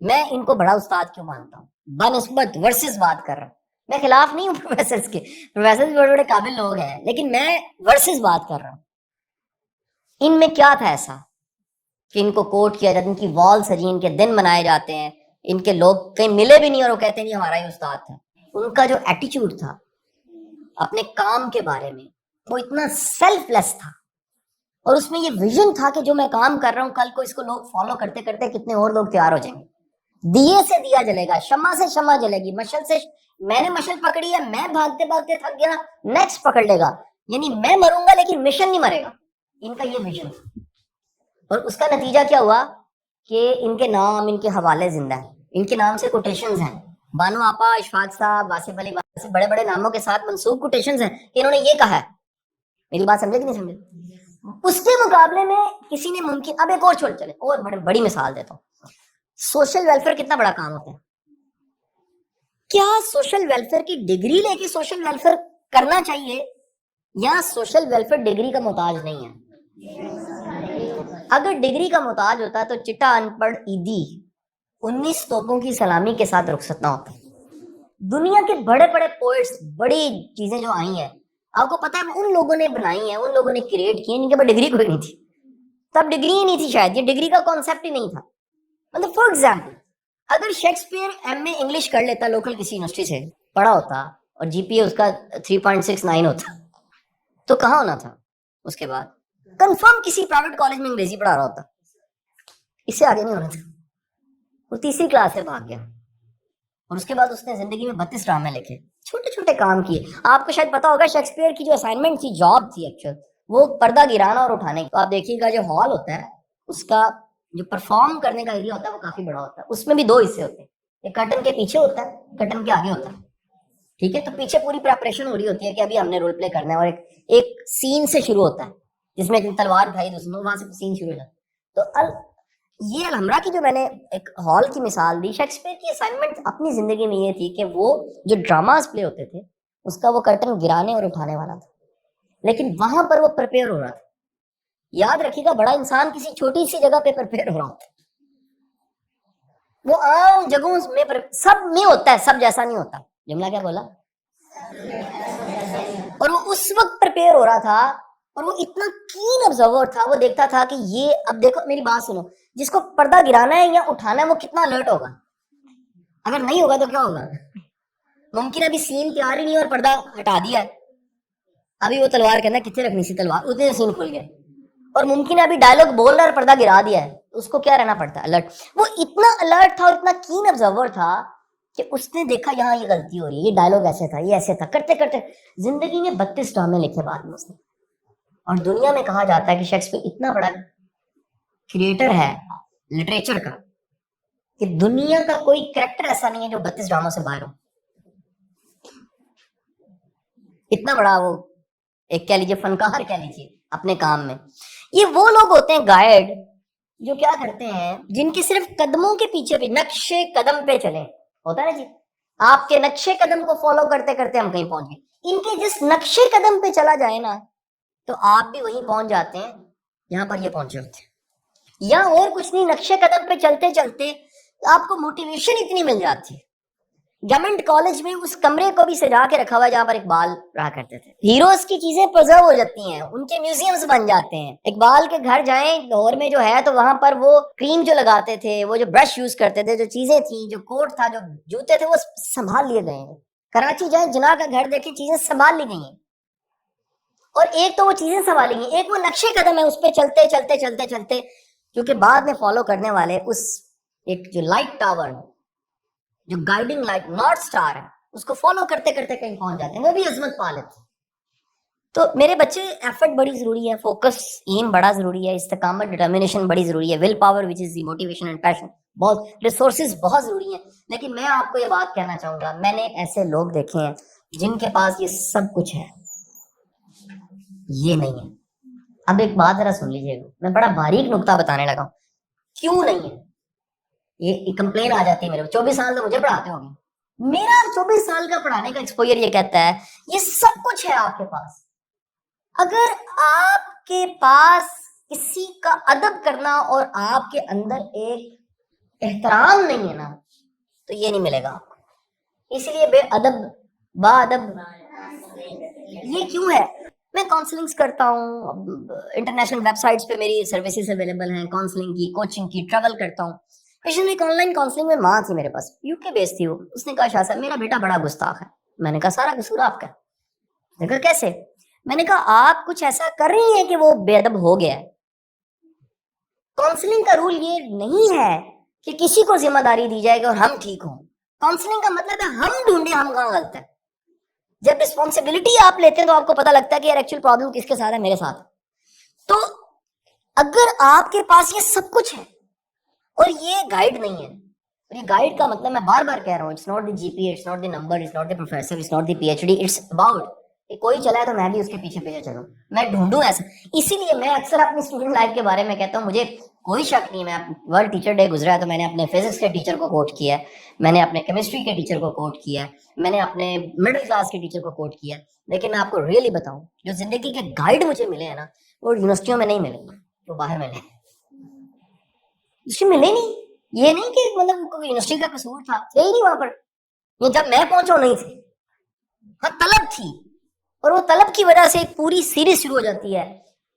میں ان کو بڑا استاد کیوں مانتا ہوں؟ بنسبت ورسز بات کر رہا ہوں، میں خلاف نہیں ہوں پروفیسرز کے، پروفیسرز بڑے بڑے قابل لوگ ہیں، لیکن میں ورسز بات کر رہا ہوں. ان میں کیا تھا ایسا کہ ان کو کوٹ کیا جاتا، ان کی وال سجی، ان کے دن منائے جاتے ہیں، ان کے لوگ کہیں ملے بھی نہیں اور وہ کہتے ہیں یہ ہمارا ہی استاد تھا. ان کا جو ایٹیچیوڈ تھا اپنے کام کے بارے میں وہ اتنا سیلف لیس تھا، اور اس میں یہ ویژن تھا کہ جو میں کام کر رہا ہوں کل کو اس کو لوگ فالو کرتے کرتے کتنے اور لوگ تیار ہو جائیں گے. دیے سے دیا جلے گا، شمع سے شمع جلے گی، مشل سے میں نے مشل پکڑی ہے، میں بھاگتے بھاگتے تھک گیا، نیکسٹ پکڑ لے گا. یعنی میں مروں گا لیکن مشن نہیں مرے گا. ان کا یہ ویژن تھا، اور اس کا نتیجہ کیا ہوا کہ ان کے نام، ان کے حوالے زندہ ہیں، ان کے نام سے کوٹیشنز ہیں. بانو آپا، اشفاق صاحب، آصف علی واسف، بڑے بڑے ناموں کے ساتھ منسوب کوٹیشنز ہیں کہ انہوں نے یہ کہا ہے. میری بات سمجھے کہ نہیں سمجھے؟ اس کے مقابلے میں کسی نے ممکن، اب ایک اور چھوڑ چلے اور بڑی مثال دیتا ہوں. سوشل ویلفیئر کتنا بڑا کام ہوتا ہے. کیا سوشل ویلفیئر کی ڈگری لے کے سوشل ویلفیئر کرنا چاہیے، یا سوشل ویلفیئر ڈگری کا محتاج نہیں ہے؟ اگر ڈگری کا محتاج ہوتا تو چٹا ان پڑھ عیدی 19 توپوں کی سلامی کے ساتھ رخصت نہ ہوتا. دنیا کے بڑے بڑے پوئٹس، بڑی چیزیں جو آئی ہیں آپ کو پتا ہے ان لوگوں نے بنائی ہیں، ان لوگوں نے کریٹ کی ہیں، ان کے پاس ڈگری کوئی نہیں تھی. تب ڈگری ہی نہیں تھی، شاید یہ ڈگری کا کانسیپٹ ہی نہیں تھا. مطلب فار ایگزامپل اگر شیکسپیئر ایم اے انگلش کر لیتا لوکل کسی یونیورسٹی سے پڑھا ہوتا اور جی پی اے اس کا 3.69 ہوتا تو کہاں ہونا تھا؟ اس کے بعد کنفرم کسی پرائیویٹ کالج میں انگریزی پڑھا رہا ہوتا، اس سے آگے نہیں ہونا تھا. وہ تیسری کلاس سے بھاگ گیا، اور اس کے بعد اس نے زندگی میں 32 ڈرامے لکھے، چھوٹے چھوٹے کام کیے. آپ کو شاید پتا ہوگا شیکسپیئر کی جو اسائنمنٹ تھی، جاب تھی ایکچوئل، وہ پردہ گرانا اور اٹھانے کی. تو آپ دیکھیے گا جو ہال ہوتا ہے اس کا جو پرفارم کرنے کا ایریا ہوتا ہے وہ کافی بڑا ہوتا ہے. اس میں بھی 2 حصے ہوتے ہیں، ایک کرٹن کے پیچھے ہوتا ہے، کرٹن کے آگے ہوتا ہے. ٹھیک ہے، تو پیچھے پوری پریپریشن ہو رہی ہوتی ہے کہ ابھی ہم نے رول پلے کرنا ہے، اور ایک سین سے شروع ہوتا ہے جس میں تلوار اٹھائی دوسروں، وہاں سے سین شروع ہو جاتا ہے. تو یہ الحمرا کی جو میں نے ایک ہال کی مثال دی، شیکسپیئر کی اسائنمنٹ اپنی زندگی میں یہ تھی کہ وہ جو ڈراماز پلے ہوتے تھے اس کا وہ کرٹن گرانے اور اٹھانے والا تھا، لیکن وہاں پر وہ پریپیئر ہو رہا تھا. یاد رکھیے گا بڑا انسان کسی چھوٹی سی جگہ پہ پریپیئر ہو رہا ہوتا ہے. وہ عام جگہوں میں سب میں ہوتا ہے، سب جیسا نہیں ہوتا. جملہ کیا بولا؟ اور وہ اس وقت پریپیئر ہو رہا تھا، اور وہ اتنا کین آبزرور تھا، وہ دیکھتا تھا کہ یہ، اب دیکھو میری بات سنو، جس کو پردہ گرانا ہے یا اٹھانا ہے وہ کتنا الرٹ ہوگا. اگر نہیں ہوگا تو کیا ہوگا؟ ممکن ابھی سین تیار ہی نہیں اور پردہ ہٹا دیا ہے، ابھی وہ تلوار کہنا کتنے رکھنی سی تلوار، اتنے سین کھل گیا. اور ممکن ہے ابھی ڈائلگ بول رہا ہے اور پردہ گرا دیا ہے، اس کو کیا رہنا پڑتا ہے؟ الرٹ. وہ اتنا الرٹ تھا اور اتنا کین آبزرور تھا کہ اس نے دیکھا یہاں یہ غلطی ہو رہی ہے، یہ ڈائلگ ایسے تھا، یہ ایسے تھا، کرتے کرتے زندگی میں 32 ڈرامے لکھے بعد میں اس نے. اور دنیا میں کہا جاتا ہے کہ شیکسپیئر اتنا بڑا کریٹر ہے لٹریچر کا کہ دنیا کا کوئی کریکٹر ایسا نہیں ہے جو 32 ڈراموں سے باہر ہو. اتنا بڑا وہ ایک کہہ لیجیے فنکار کہہ لیجیے اپنے کام میں. یہ وہ لوگ ہوتے ہیں گائیڈ جو کیا کرتے ہیں، جن کی صرف قدموں کے پیچھے بھی نقشے قدم پہ چلے، ہوتا ہے نا جی، آپ کے نقشے قدم کو فالو کرتے کرتے ہم کہیں پہنچ گئے. ان کے جس نقشے قدم پہ چلا جائے نا تو آپ بھی وہیں پہنچ جاتے ہیں یہاں پر یہ پہنچے ہوتے ہیں. یا اور کچھ نہیں، نقشے قدم پہ چلتے چلتے آپ کو موٹیویشن اتنی مل جاتی ہے. گورنمنٹ کالج میں اس کمرے کو بھی سجا کے رکھا ہوا ہے جہاں پر اقبال رہا کرتے تھے. ہیروز کی چیزیں پرزرو ہو جاتی ہیں، ان کے میوزیمز بن جاتے ہیں. اقبال کے گھر جائیں لاہور میں جو ہے تو وہاں پر وہ کریم جو لگاتے تھے، وہ جو برش یوز کرتے تھے، جو چیزیں تھیں، جو کوٹ تھا، جو جوتے تھے، وہ سنبھال لیے گئے ہیں. کراچی جائیں جناح کا گھر دیکھیں، چیزیں سنبھال لی گئی ہیں. اور ایک تو وہ چیزیں سنبھالی گئی، ایک وہ نقشے قدم ہے، اس پہ چلتے چلتے چلتے چلتے، کیونکہ بعد میں فالو کرنے والے اس ایک جو لائٹ ٹاور، جو گائیڈنگ لائٹ نارتھ سٹار ہے، اس کو فالو کرتے کرتے کہیں پہنچ جاتے ہیں، وہ بھی عظمت پا لیتے ہیں. تو میرے بچے ایفرٹ بڑی ضروری ہے، فوکس ایم بڑا ضروری ہے، استقامت ڈٹرمنیشن بڑی ضروری ہے، will power which is the motivation and passion, بہت ریسورسز بہت ضروری ہیں. لیکن میں آپ کو یہ بات کہنا چاہوں گا، میں نے ایسے لوگ دیکھے ہیں جن کے پاس یہ سب کچھ ہے، یہ نہیں ہے. اب ایک بات ذرا سن لیجیے، میں بڑا باریک نقطہ بتانے لگا ہوں. کیوں نہیں ہے؟ یہ کمپلین آ جاتی ہے میرے 24 سال تو مجھے پڑھاتے ہوں گے، میرا 24 سال کا پڑھانے کا ایکسپوئر یہ کہتا ہے یہ سب کچھ ہے آپ کے پاس. اگر آپ کے پاس کسی کا ادب کرنا اور آپ کے اندر ایک احترام نہیں ہے نا تو یہ نہیں ملے گا آپ کو. اسی لیے بے ادب با ادب یہ کیوں ہے؟ میں کاؤنسلنگس کرتا ہوں، انٹرنیشنل ویب سائٹس پہ میری سروسز اویلیبل ہیں کاؤنسلنگ کی، کوچنگ کی، ٹریول کرتا ہوں. پچھلے ویک آن لائن کاؤنسلنگ میں ماں تھی میرے پاس، یو کے بیس تھی وہ. اس نے کہا شاہ صاحب میرا بیٹا بڑا گستاخ ہے. میں نے کہا سارا قصور آپ کا؟ میں نے کہا کیسے؟ میں نے کہا آپ کچھ ایسا کر رہی ہیں کہ وہ بے ادب ہو گیا ہے. کاؤنسلنگ کا رول یہ نہیں ہے کہ کسی کو ذمہ داری دی جائے گی اور ہم ٹھیک ہوں. کاؤنسلنگ کا مطلب ہے ہم ڈھونڈیں ہم کہاں غلط ہے. جب رسپانسبلٹی آپ لیتے ہیں تو آپ کو پتا لگتا ہے کہ یار ایکچوئل پرابلم کس کے ساتھ ہے، میرے ساتھ. تو اگر آپ کے پاس یہ سب کچھ ہے اور یہ گائیڈ نہیں ہے، اور یہ گائیڈ کا مطلب میں بار بار کہہ رہا ہوں، it's not the G P, it's not the number, it's not the professor, it's not the P H D, it's about کہ کوئی چلا ہے تو میں بھی اس کے پیچھے پیچھے چلوں، میں ڈھونڈوں ایسا. اسی لیے میں اکثر اپنی اسٹوڈنٹ لائف کے بارے میں کہتا ہوں، مجھے کوئی شک نہیں. میں ورلڈ ٹیچر ڈے گزرا ہے تو میں نے اپنے فزکس کے ٹیچر کو کوٹ کیا ہے، میں نے اپنے کیمسٹری کے ٹیچر کو کوٹ کیا ہے، میں نے اپنے مڈل کلاس کے ٹیچر کو کوٹ کیا ہے. لیکن میں آپ کو ریئلی بتاؤں، جو زندگی کے گائیڈ مجھے ملے ہیں نا، وہ یونیورسٹیوں میں نہیں ملے، وہ باہر ملے. ملے نہیں، یہ نہیں کہ مطلب یونیورسٹی کا قصور تھا، تھے ہی نہیں وہاں پر. یہ جب میں پہنچا نہیں تھے، ہاں طلب تھی. اور وہ طلب کی وجہ سے ایک پوری سیریز شروع ہو جاتی ہے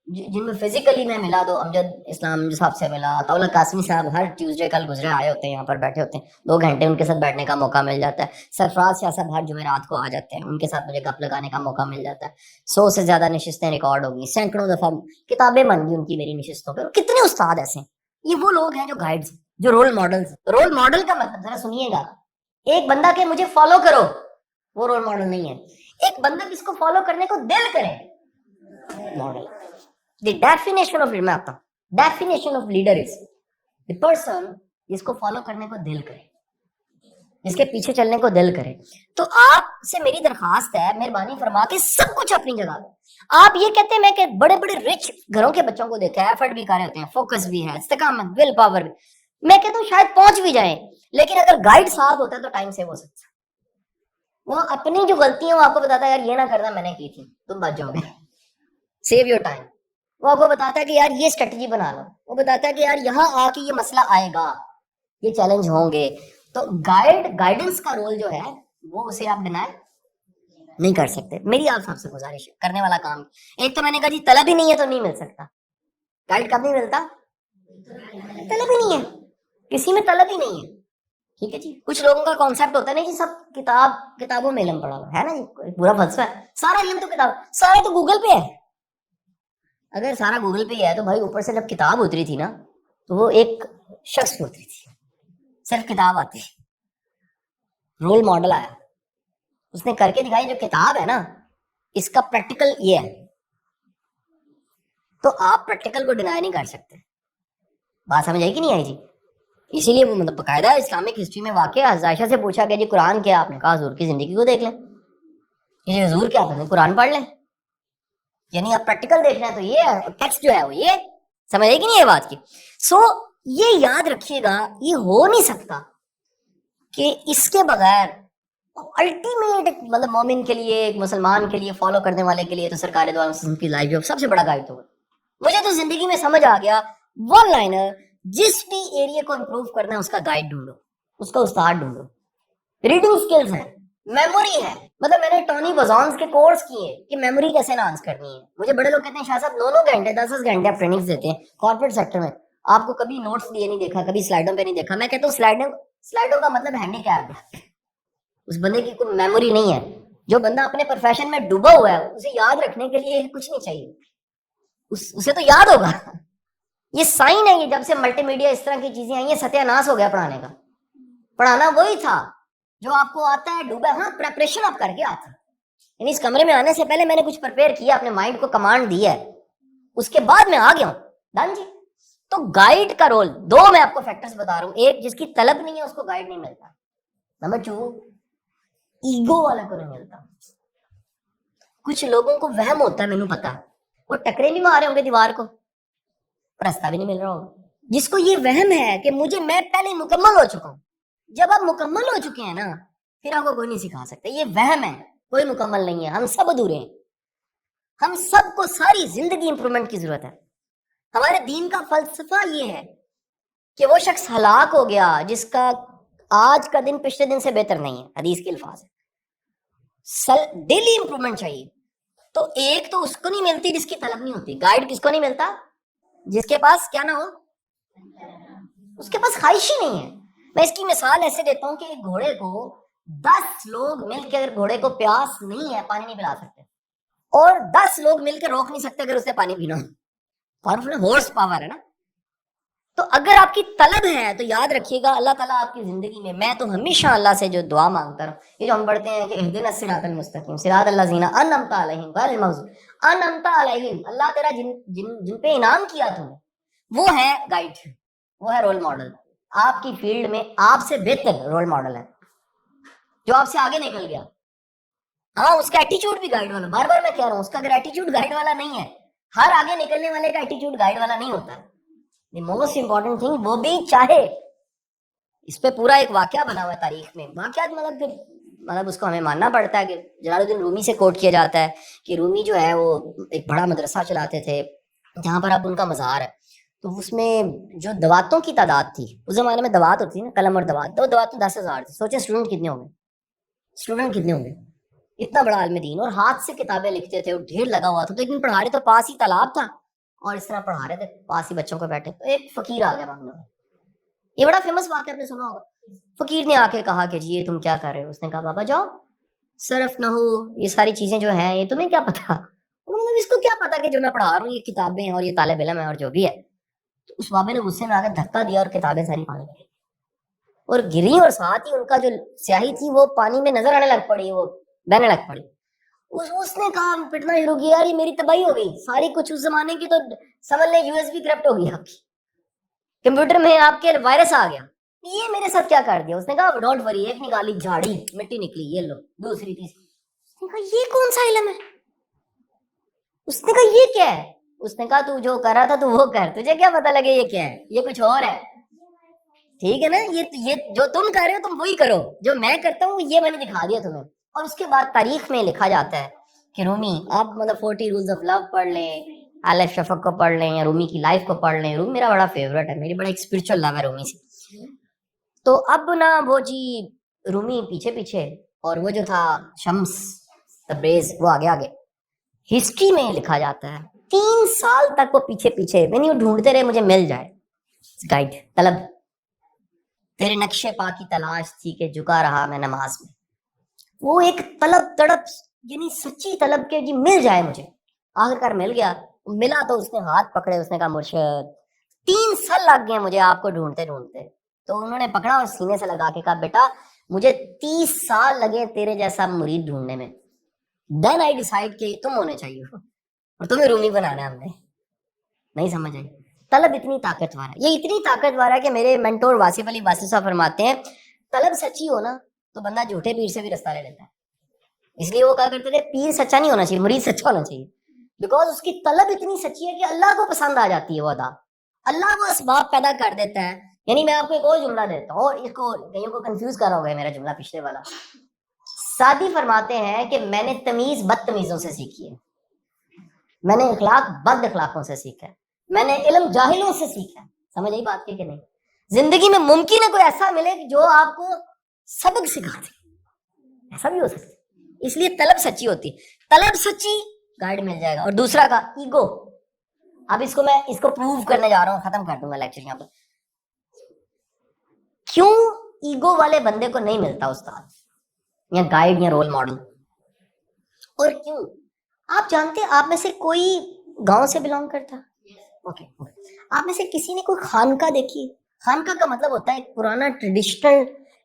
جن میں فزیکلی میں ملا دو امجد اسلام صاحب سے ملا، طاولہ قاسمی صاحب ہر ٹیوزڈے کل گزرے آئے ہوتے ہیں، یہاں پر بیٹھے ہوتے ہیں، 2 گھنٹے ان کے ساتھ بیٹھنے کا موقع مل جاتا ہے. سرفراز شاہ صاحب ہر جمعرات کو آ جاتے ہیں، ان کے ساتھ مجھے گپ لگانے کا موقع مل جاتا ہے. 100 سے زیادہ نشستیں ریکارڈ ہوگی، سینکڑوں دفعہ کتابیں بن گئی ان کی میری نشستوں پہ. کتنے استاد ایسے ہیں، یہ وہ لوگ ہیں جو گائیڈز، جو رول ماڈلز. رول ماڈل کا مطلب ذرا سنیے گا، ایک بندہ کہ مجھے فالو کرو وہ رول ماڈل نہیں ہے. ایک بندہ جس کو فالو کرنے کو دل کرے ماڈل. دی ڈیفینیشن آف میں آتا ہوں، definition of leader is the person جس کو فالو کرنے کو دل کرے، جس کے پیچھے چلنے کو دل کرے. تو آپ سے میری درخواست ہے، مہربانی فرما کے سب کچھ اپنی جگہ دو. آپ یہ کہتے ہیں میں کہ بڑے بڑے رچ گھروں کے بچوں کو دیکھا ہے، ایفرٹ بھی کر رہے ہوتے ہیں، فوکس بھی ہے، استقامت، ول پاور بھی. میں کہتا ہوں شاید پہنچ بھی جائیں، لیکن اگر گائیڈ ساتھ ہوتا ہے تو ٹائم سیو ہو سکتا ہے. وہ اپنی جو غلطی ہے وہ آپ کو بتاتا ہے یار یہ نہ کرنا میں نے کی تھی، تم بچ جاؤ گے، سیو یور ٹائم. وہ آپ کو بتاتا ہے کہ یار یہ اسٹریٹجی بنا لو، وہ بتاتا ہے کہ یار یہاں آ کے یہ مسئلہ آئے گا، یہ چیلنج ہوں گے. تو گائیڈنس کا رول جو ہے وہ اسے آپ ڈینائی نہیں کر سکتے. میری آپ سب سے گزارش ہے کرنے والا کام. ایک تو میں نے کہا جی طلب ہی نہیں ہے تو نہیں مل سکتا. گائیڈ کب نہیں ملتا؟ طلب ہی نہیں ہے، کسی میں طلب ہی نہیں ہے. ٹھیک ہے جی. کچھ لوگوں کا کانسیپٹ ہوتا ہے نا جی سب کتابوں میں علم پڑا ہوا ہے نا جی، پورا فلسفہ ہے، سارا علم تو کتاب، سارا تو گوگل پہ ہے. اگر سارا گوگل پہ ہی ہے تو بھائی اوپر سے جب کتاب اتری تھی نا تو وہ ایک شخص پہ اتری تھی، صرف کتاب آتی، رول ماڈل آیا، اس نے کر کے دکھائی. جو کتاب ہے نا اس کا پریکٹیکل یہ ہے، تو آپ پریکٹیکل کو ڈینائی نہیں کر سکتے. بات سمجھ آئی کہ نہیں آئی جی؟ اسی لیے وہ مطلب باقاعدہ اسلامک ہسٹری میں واقعہ عائشہ سے پوچھا کہ جی قرآن کیا؟ آپ نے کہا حضور کی زندگی کو دیکھ لیں. یہ حضور کیا تھا؟ قرآن پڑھ لیں. یعنی آپ پریکٹیکل دیکھ رہے ہیں تو یہ ہے، ٹیکسٹ جو ہے وہ یہ سمجھ آئے کہ نہیں یہ بات کی. سو یہ یاد رکھیے گا، یہ ہو نہیں سکتا کہ اس کے بغیر الٹیمیٹ مطلب مومن کے لیے، ایک مسلمان کے لیے، فالو کرنے والے کے لیے تو سرکار دو عالم کی لائف جو سب سے بڑا گائیڈ ہوگا. مجھے تو زندگی میں سمجھ آ گیا، ون لائنر، جس بھی ایریا کو امپروو کرنا ہے اس کا گائیڈ ڈھونڈو، اس کا استاد ڈھونڈو. ریڈنگ سکلز ہے، میموری ہے. مطلب میں نے ٹونی وزانز کے کورس کیے کہ میموری کیسے انہانس کرنی ہے. مجھے بڑے لوگ کہتے ہیں شاہ صاحب 9 گھنٹے 10 گھنٹے آپ ٹریننگز دیتے ہیں کارپوریٹ سیکٹر میں، آپ کو کبھی نوٹس لیے نہیں دیکھا، کبھی سلائڈوں پہ نہیں دیکھا. میں کہتا ہوں سلائڈوں کا مطلب ہینڈی کیپ ہے، اس بندے کی کوئی میموری نہیں ہے. جو بندہ اپنے پروفیشن میں ڈوبا ہوا ہے اسے یاد رکھنے کے لیے کچھ نہیں چاہیے، اسے تو یاد ہوگا. یہ سائن ہے، یہ جب سے ملٹی میڈیا اس طرح کی چیزیں آئی ہیں ستیہ ناش ہو گیا پڑھانے کا. پڑھانا وہی تھا جو آپ کو آتا ہے ڈوبا. ہاں پریپریشن آپ کر کے آتے ہیں، یعنی اس کمرے میں آنے سے پہلے میں نے کچھ پریپیئر کیا، اپنے مائنڈ کو کمانڈ دی ہے، اس کے بعد میں آ گیا ہوں. ڈن جی. تو گائیڈ کا رول دو میں آپ کو فیکٹرز بتا رہا ہوں. ایک، جس کی طلب نہیں ہے اس کو گائیڈ نہیں ملتا. نمبر 2، ایگو والا کو نہیں ملتا. کچھ لوگوں کو وہم ہوتا ہے، مینوں پتا، وہ ٹکرے بھی مارے ہوں گے دیوار کو، راستہ بھی نہیں مل رہا ہوگا. جس کو یہ وہم ہے کہ میں پہلے مکمل ہو چکا ہوں. جب آپ مکمل ہو چکے ہیں نا پھر آپ کو کوئی نہیں سکھا سکتا. یہ وہم ہے، کوئی مکمل نہیں ہے، ہم سب ادھورے ہیں. ہم سب کو ساری زندگی امپرومنٹ کی ضرورت ہے. ہمارے دین کا فلسفہ یہ ہے کہ وہ شخص ہلاک ہو گیا جس کا آج کا دن پچھلے دن سے بہتر نہیں ہے. حدیث کے الفاظ ہے. ڈیلی امپرومنٹ چاہیے. تو ایک تو اس کو نہیں ملتی جس کی طلب نہیں ہوتی. گائیڈ کس کو نہیں ملتا؟ جس کے پاس کیا نہ ہو، اس کے پاس خواہش ہی نہیں ہے. میں اس کی مثال ایسے دیتا ہوں کہ ایک گھوڑے کو 10 لوگ مل کے اگر گھوڑے کو پیاس نہیں ہے پانی نہیں پلا سکتے، اور 10 لوگ مل کے روک نہیں سکتے اگر اسے پانی پینا ہو. ہورس پاور ہے نا. تو اگر آپ کی طلب ہے تو یاد رکھیے گا اللہ تعالیٰ آپ کی زندگی میں تو ہمیشہ اللہ سے جو دعا مانگتا رہوں، یہ جو ہم پڑھتے ہیں کہ اہدنا الصراط المستقیم صراط الذین انعمت علیہم غیر المغضوب انعمت علیہم، اللہ تیرا جن پہ انعام کیا تم نے وہ ہے گائیڈ، وہ ہے رول ماڈل. آپ کی فیلڈ میں آپ سے بہتر رول ماڈل ہے جو آپ سے آگے نکل گیا. ہاں اس کا ایٹیچیوڈ بھی گائیڈ والا، بار بار میں کہہ رہا ہوں اس کا اگر ایٹیچیوڈ گائیڈ والا نہیں ہے، ہر آگے نکلنے والے کا ایٹیچیوڈ گائیڈ والا نہیں ہوتا. دی موسٹ امپورٹنٹ تھنگ وہ بھی چاہے. اس پہ پورا ایک واقعہ بنا ہوا ہے تاریخ میں. واقعات مطلب اس کو ہمیں ماننا پڑتا ہے کہ جلال الدین رومی سے کوٹ کیا جاتا ہے کہ رومی جو ہے وہ ایک بڑا مدرسہ چلاتے تھے جہاں پر اب ان کا مزار ہے. تو اس میں جو دواتوں کی تعداد تھی، اس زمانے میں دوات ہوتی ہے نا، قلم اور دوات، دو دوات 10,000 تھی. سوچیں اسٹوڈنٹ کتنے ہوں گے، اسٹوڈنٹ کتنے ہوں گے. اتنا بڑا عالم دین، اور ہاتھ سے کتابیں لکھتے تھے اور ڈھیر لگا ہوا تھا. تو ایک دن پڑھا رہے تو پاس ہی تالاب تھا اور اس طرح پڑھا رہے تھے، پاس ہی بچوں کو بیٹھے. تو ایک فقیر آ گیا مانگنے والا. یہ بڑا فیمس واقعہ آپ نے سنا ہوگا. فقیر نے آ کے کہا کہ جی یہ تم کیا کر رہے ہو؟ اس نے کہا بابا جاؤ، صرف نہ ہو یہ ساری چیزیں جو ہیں یہ تمہیں کیا پتا؟ اس کو کیا پتا کہ جو میں پڑھا رہا ہوں یہ کتابیں ہیں اور یہ طالب علم ہے اور جو بھی ہے. تو اس بابے نے غصے میں آ کے دھکا دیا اور کتابیں ساری پانی میں اور گری، اور ساتھ ہی ان کا جو سیاہی تھی وہ پانی میں نظر آنے لگ پڑی، وہ بہنے لگ پڑی. اس نے کہا پٹنا شروع کیا، یار یہ میری تباہی ہو گئی ساری. کچھ اس زمانے کی تو سمجھ لیں یو ایس بی کرپٹ ہو گئی آپ کی، کمپیوٹر میں آپ کے وائرس آ گیا. یہ میرے ساتھ کیا کر دیا؟ اس نے کہا ڈونٹ وری، ایک نکالی جھاڑی مٹی نکلی، یہ لو دوسری تیسری. اس نے کہا یہ کون سا علم ہے؟ اس نے کہا یہ کیا ہے؟ اس نے کہا تو جو کر رہا تھا تو وہ کر، تجھے کیا پتا لگے یہ کیا ہے، یہ کچھ اور ہے. ٹھیک ہے نا، یہ جو تم کر رہے ہو تم وہی کرو جو میں کرتا ہوں، یہ میں نے دکھا دیا تمہیں. اور اس کے بعد تاریخ میں لکھا جاتا ہے کہ رومی، آپ مطلب 40 رولز آف لو پڑھ لیں، الف شفق کو پڑھ لیں یا رومی کی لائف کو پڑھ لیں. رومی میرا بڑا فیوریٹ ہے، میری بڑا ایک اسپرچل لو ہے رومی سے. تو اب نا وہ جی رومی پیچھے پیچھے، اور وہ جو تھا شمس تبریز وہ آگے آگے. ہسٹری میں لکھا جاتا ہے 3 سال تک وہ پیچھے پیچھے، میں نہیں ڈھونڈتے رہے مجھے مل جائے. گائیڈ طلب، تیرے نقشے پا کی تلاش تھی کہ جھکا رہا میں نماز میں. وہ ایک طلب تڑپ، یعنی سچی طلب کے جی مل جائے مجھے. آخر کار مل گیا. ملا تو اس نے ہاتھ پکڑے، اس نے کہا مرشد 3 سال لگ گئے مجھے آپ کو ڈھونڈتے ڈھونڈتے. تو انہوں نے پکڑا اور سینے سے لگا کے کہا بیٹا مجھے 30 سال لگے تیرے جیسا مرید ڈھونڈنے میں، دین آئی ڈیسائیڈ کہ تم ہونے چاہیے اور تمہیں رومی بنانا ہے ہم نے. نہیں سمجھ آئی؟ طلب اتنی طاقتور ہے، یہ اتنی طاقتور ہے کہ میرے مینٹور واصف علی واصف صاحب فرماتے ہیں طلب سچی ہو نا تو بندہ جھوٹے پیر سے بھی رستہ لے لیتا ہے. اس لیے وہ کہا کرتے تھے پیر سچا نہیں ہونا چاہیے، مرید سچا ہونا چاہیے. بیکاز اس کی طلب اتنی سچی ہے کہ اللہ کو پسند آ جاتی ہے وہ ادا، اللہ وہ اسباب پیدا کر دیتا ہے. یعنی میں آپ کو ایک اور جملہ دیتا ہوں، اور اس کو کئیوں کو کنفیوز کر رہا ہوگا میرا جملہ پچھلے والا. سادی فرماتے ہیں کہ میں نے تمیز بدتمیزوں سے سیکھی ہے، میں نے اخلاق بد اخلاقوں سے سیکھا ہے، میں نے علم جاہلوں سے سیکھا ہے. سمجھ آئی بات کی کہ نہیں؟ زندگی میں ممکن ہے کوئی ایسا ملے جو آپ کو سبق سکھا دے، ایسا بھی ہو سکتا ہے. اس لیے طلب سچی ہوتی، طلب سچی گائیڈ مل جائے گا. اور دوسرا کا ایگو، اب اس کو میں اس کو پروو کرنے جا رہا ہوں، ختم کر دوں گا لیکچر یہاں پہ. کیوں ایگو والے بندے کو نہیں ملتا استاد یا گائیڈ یا رول ماڈل؟ اور کیوں؟ آپ جانتے ہیں آپ میں سے کوئی گاؤں سے بلانگ کرتا؟ اوکے، آپ میں سے کسی نے کوئی خانقاہ دیکھی؟ خانقاہ کا مطلب ہوتا ہے ایک پرانا ٹریڈیشنل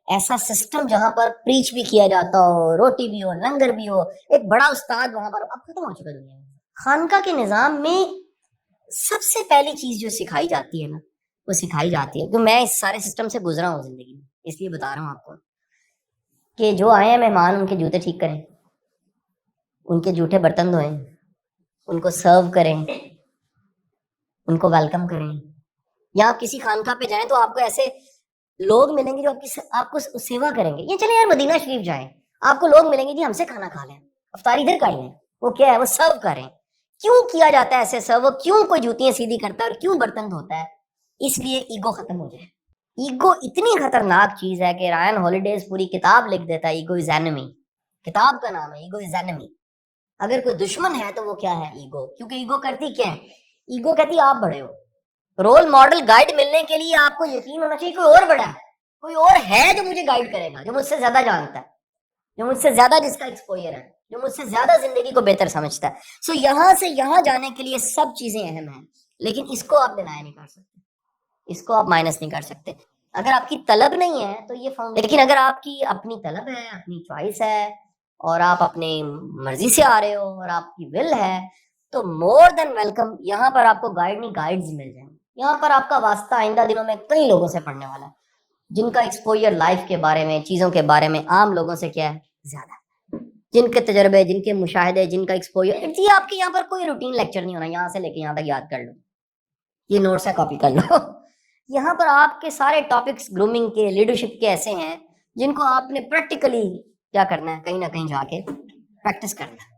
ایسا سسٹم جہاں پر پریچ بھی کیا جاتا ہو، روٹی بھی ہو، لنگر بھی ہو، ایک بڑا استاد وہاں پر. اب ختم ہو چکا دنیا میں. خانقاہ کے نظام میں سب سے پہلی چیز جو سکھائی جاتی ہے نا، وہ سکھائی جاتی ہے، تو میں اس سارے سسٹم سے گزرا ہوں زندگی میں اس لیے بتا رہا ہوں آپ کو، کہ جو آئے ہیں مہمان ان کے جوتے ٹھیک کریں، ان کے جھوٹے برتن دھوئیں، ان کو سرو کریں، ان کو ویلکم کریں. یا آپ کسی خانقاہ پہ جائیں تو آپ کو ایسے لوگ ملیں گے جو آپ کو سیوا کریں گے. یہ چلیں یار مدینہ شریف جائیں، آپ کو لوگ ملیں گے جی ہم سے کھانا کھا لیں، افطاری ادھر کر لیں. وہ کیا ہے؟ وہ سرو کریں. کیوں کیا جاتا ہے ایسے سرو؟ کیوں کوئی جوتیاں سیدھی کرتا ہے اور کیوں برتن دھوتا ہے؟ اس لیے ایگو ختم ہو جائے. ایگو اتنی خطرناک چیز ہے کہ رائن ہالیڈیز پوری کتاب لکھ دیتا ہے ایگو از اینمی. کتاب کا نام ہے ایگو از اینمی. اگر کوئی دشمن ہے تو وہ کیا ہے؟ ایگو. کیونکہ ایگو کرتی کیا ہے؟ ایگو کہتی آپ بڑے ہو. رول ماڈل گائیڈ ملنے کے لیے آپ کو یقین ہونا چاہیے کوئی اور بڑا ہے، کوئی اور ہے جو مجھے گائیڈ کرے گا، جو مجھ سے زیادہ جانتا ہے، جو مجھ سے زیادہ جس کا ایکسپوئر ہے، جو مجھ سے زیادہ زندگی کو بہتر سمجھتا ہے. سو یہاں سے یہاں جانے کے لیے سب چیزیں اہم ہیں، لیکن اس کو آپ ڈینائی نہیں کر سکتے، اس کو آپ مائنس نہیں کر سکتے. اگر آپ کی طلب نہیں ہے تو یہ فاؤنڈیشن. لیکن اگر آپ کی اپنی طلب ہے، اپنی چوائس ہے، اور آپ اپنی مرضی سے آ رہے ہو اور آپ کی ول ہے، تو مور دین ویلکم. یہاں پر آپ کو گائیڈ نہیں گائیڈز مل جائیں گے. یہاں پر آپ کا واسطہ آئندہ دنوں میں کئی لوگوں سے پڑنے والا ہے جن کا ایکسپوئر لائف کے بارے میں، چیزوں کے بارے میں عام لوگوں سے کیا ہے؟ زیادہ. جن کے تجربے، جن کے مشاہدے، جن کا ایکسپوئر. جی آپ کے یہاں پر کوئی روٹین لیکچر نہیں ہونا، یہاں سے لے کے یہاں تک یاد کر لو، یہ نوٹس ہے کاپی کر لو. یہاں پر آپ کے سارے ٹاپکس گرومنگ کے، لیڈرشپ کے ایسے ہیں جن کو آپ نے پریکٹیکلی کیا کرنا ہے، کہیں نہ کہیں جا کے پریکٹس کرنا ہے.